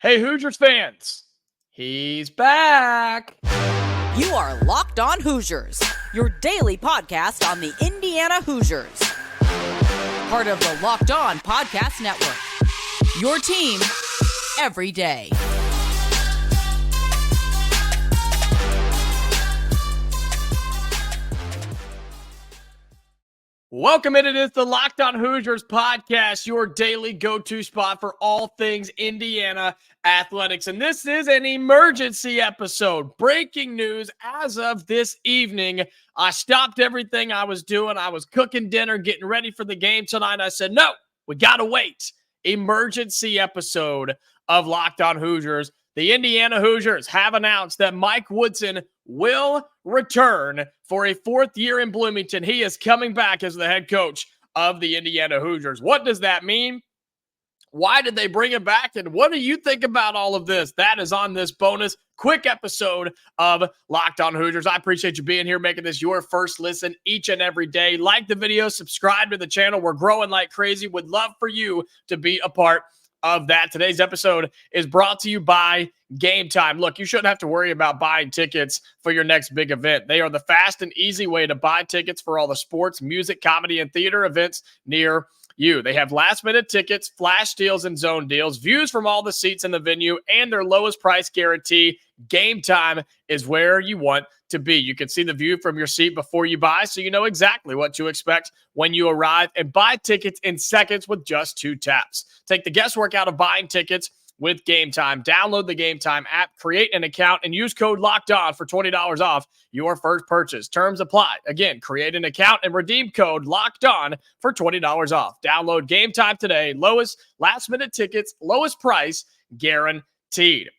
Hey, Hoosiers fans, he's back. You are Locked On Hoosiers, your daily podcast on the Indiana Hoosiers. Part of the Locked On Podcast Network, your team every day. Welcome in. It is the Locked On Hoosiers podcast, your daily go-to spot for all things Indiana athletics. And this is an emergency episode. Breaking news as of this evening. I stopped everything I was doing. I was cooking dinner, getting ready for the game tonight. I said, no, we got to wait. Emergency episode of Locked On Hoosiers. The Indiana Hoosiers have announced that Mike Woodson will return for a fourth year in Bloomington. He is coming back as the head coach of the Indiana Hoosiers. What does that mean? Why did they bring him back? And what do you think about all of this? That is on this bonus quick episode of Locked On Hoosiers. I appreciate you being here, making this your first listen each and every day. Like the video, subscribe to the channel. We're growing like crazy. Would love for you to be a part of that. Today's episode is brought to you by Game Time. Look, you shouldn't have to worry about buying tickets for your next big event. They are the fast and easy way to buy tickets for all the sports, music, comedy, and theater events near you. They have last-minute tickets, flash deals, and zone deals, views from all the seats in the venue, and their lowest price guarantee. Game Time is where you want to be. You can see the view from your seat before you buy, so you know exactly what to expect when you arrive, and buy tickets in seconds with just 2 taps. Take the guesswork out of buying tickets with Game Time. Download the Game Time app, create an account, and use code LOCKEDON for $20 off your first purchase. Terms apply. Again, create an account and redeem code LOCKEDON for $20 off. Download Game Time today. Lowest last-minute tickets, lowest price guaranteed.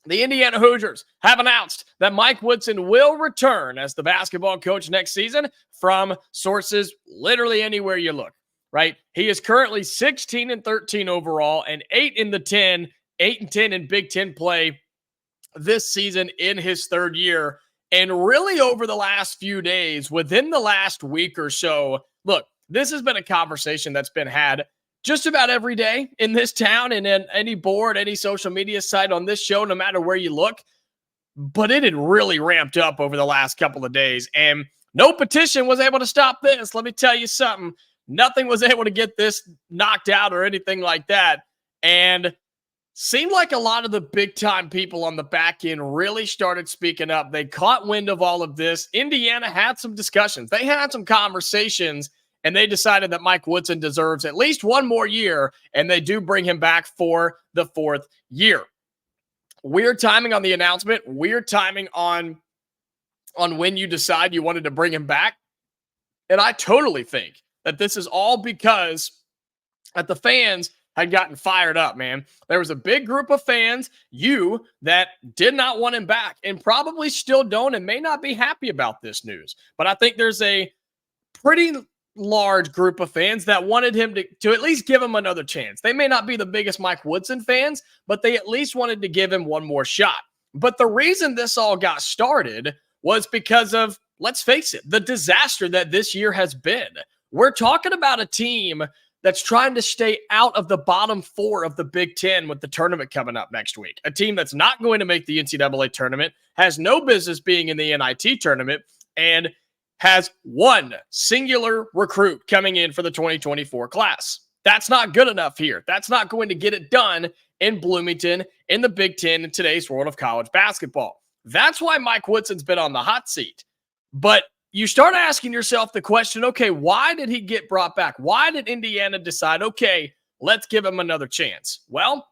The Indiana Hoosiers have announced that Mike Woodson will return as the basketball coach next season from sources literally anywhere you look, right? He is currently 16-13 overall and 8-10 in Big Ten play this season in his third year. And really over the last few days, within the last week or so, look, this has been a conversation that's been had just about every day in this town and in any board, any social media site on this show, no matter where you look. But it had really ramped up over the last couple of days, and no petition was able to stop this. Let me tell you something. Nothing was able to get this knocked out or anything like that. And seemed like a lot of the big-time people on the back end really started speaking up. They caught wind of all of this. Indiana had some discussions. They had some conversations, and they decided that Mike Woodson deserves at least one more year, and they do bring him back for the fourth year. Weird timing on the announcement. Weird timing on when you decide you wanted to bring him back. And I totally think that this is all because that the fans had gotten fired up, man. There was a big group of fans, that did not want him back and probably still don't and may not be happy about this news. But I think there's a pretty large group of fans that wanted him to at least give him another chance. They may not be the biggest Mike Woodson fans, but they at least wanted to give him one more shot. But the reason this all got started was because of, let's face it, the disaster that this year has been. We're talking about a team that's trying to stay out of the bottom 4 of the Big Ten with the tournament coming up next week. A team that's not going to make the NCAA tournament, has no business being in the NIT tournament, and has one singular recruit coming in for the 2024 class. That's not good enough here. That's not going to get it done in Bloomington, in the Big Ten, in today's world of college basketball. That's why Mike Woodson's been on the hot seat. But you start asking yourself the question, okay, why did he get brought back? Why did Indiana decide, okay, let's give him another chance? Well,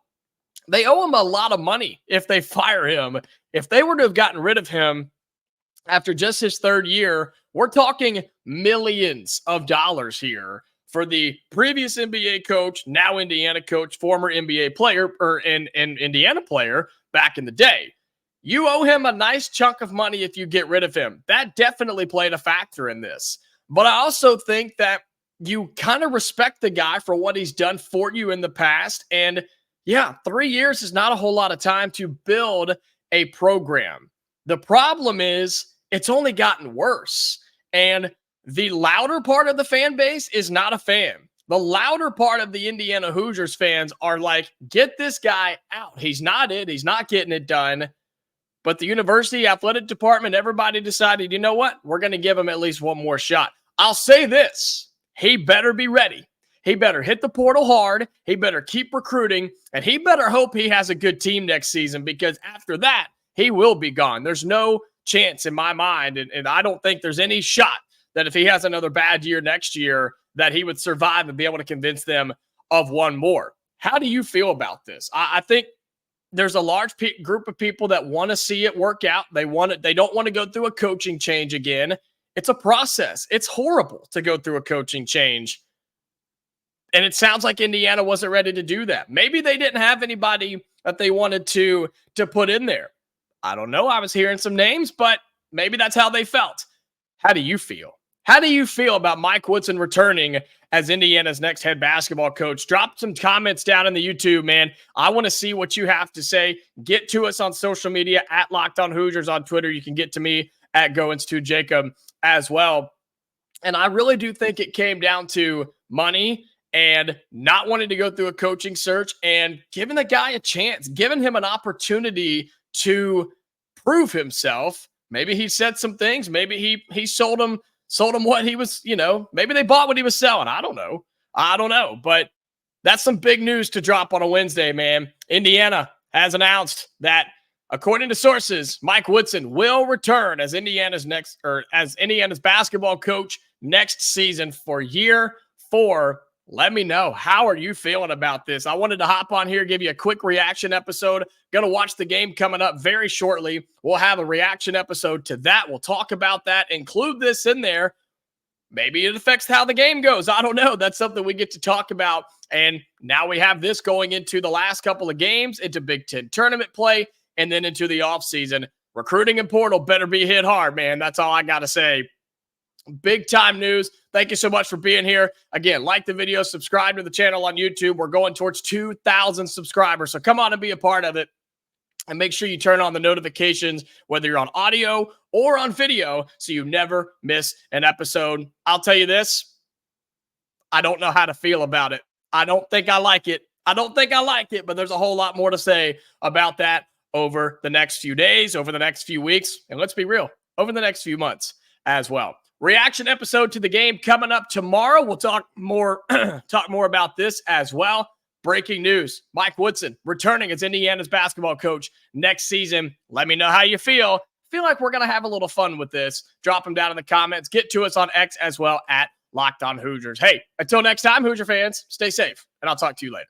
they owe him a lot of money if they fire him. If they were to have gotten rid of him after just his third year, we're talking millions of dollars here for the previous NBA coach, now Indiana coach, former NBA player, or Indiana player back in the day. You owe him a nice chunk of money if you get rid of him. That definitely played a factor in this. But I also think that you kind of respect the guy for what he's done for you in the past. And yeah, 3 years is not a whole lot of time to build a program. The problem is it's only gotten worse. And the louder part of the fan base is not a fan. The louder part of the Indiana Hoosiers fans are like, get this guy out. He's not it. He's not getting it done. But the university athletic department, everybody decided, you know what? We're going to give him at least one more shot. I'll say this. He better be ready. He better hit the portal hard. He better keep recruiting. And he better hope he has a good team next season, because after that, he will be gone. There's no chance in my mind, and I don't think there's any shot that if he has another bad year next year, that he would survive and be able to convince them of one more. How do you feel about this? I think there's a large group of people that want to see it work out. They don't want to go through a coaching change again. It's a process. It's horrible to go through a coaching change. And it sounds like Indiana wasn't ready to do that. Maybe they didn't have anybody that they wanted to put in there. I don't know. I was hearing some names, but maybe that's how they felt. How do you feel? How do you feel about Mike Woodson returning as Indiana's next head basketball coach? Drop some comments down in the YouTube, man. I want to see what you have to say. Get to us on social media at Locked On Hoosiers on Twitter. You can get to me at Goins2Jacob as well. And I really do think it came down to money and not wanting to go through a coaching search and giving the guy a chance, giving him an opportunity to prove himself. Maybe he said some things. Maybe he sold him what he was, maybe they bought what he was selling. I don't know. But that's some big news to drop on a Wednesday, man. Indiana has announced that, according to sources, Mike Woodson will return as Indiana's basketball coach next season for year 4. Let me know. How are you feeling about this? I wanted to hop on here, give you a quick reaction episode. Going to watch the game coming up very shortly. We'll have a reaction episode to that. We'll talk about that, include this in there. Maybe it affects how the game goes. I don't know. That's something we get to talk about. And now we have this going into the last couple of games, into Big Ten tournament play, and then into the offseason. Recruiting and portal better be hit hard, man. That's all I got to say. Big time news. Thank you so much for being here. Again, like the video, subscribe to the channel on YouTube. We're going towards 2,000 subscribers, so come on and be a part of it. And make sure you turn on the notifications, whether you're on audio or on video, so you never miss an episode. I'll tell you this, I don't know how to feel about it. I don't think I like it. But there's a whole lot more to say about that over the next few days, over the next few weeks, and let's be real, over the next few months as well. Reaction episode to the game coming up tomorrow. We'll talk more about this as well. Breaking news, Mike Woodson returning as Indiana's basketball coach next season. Let me know how you feel. Feel like we're going to have a little fun with this. Drop them down in the comments. Get to us on X as well at Locked On Hoosiers. Hey, until next time, Hoosier fans, stay safe, and I'll talk to you later.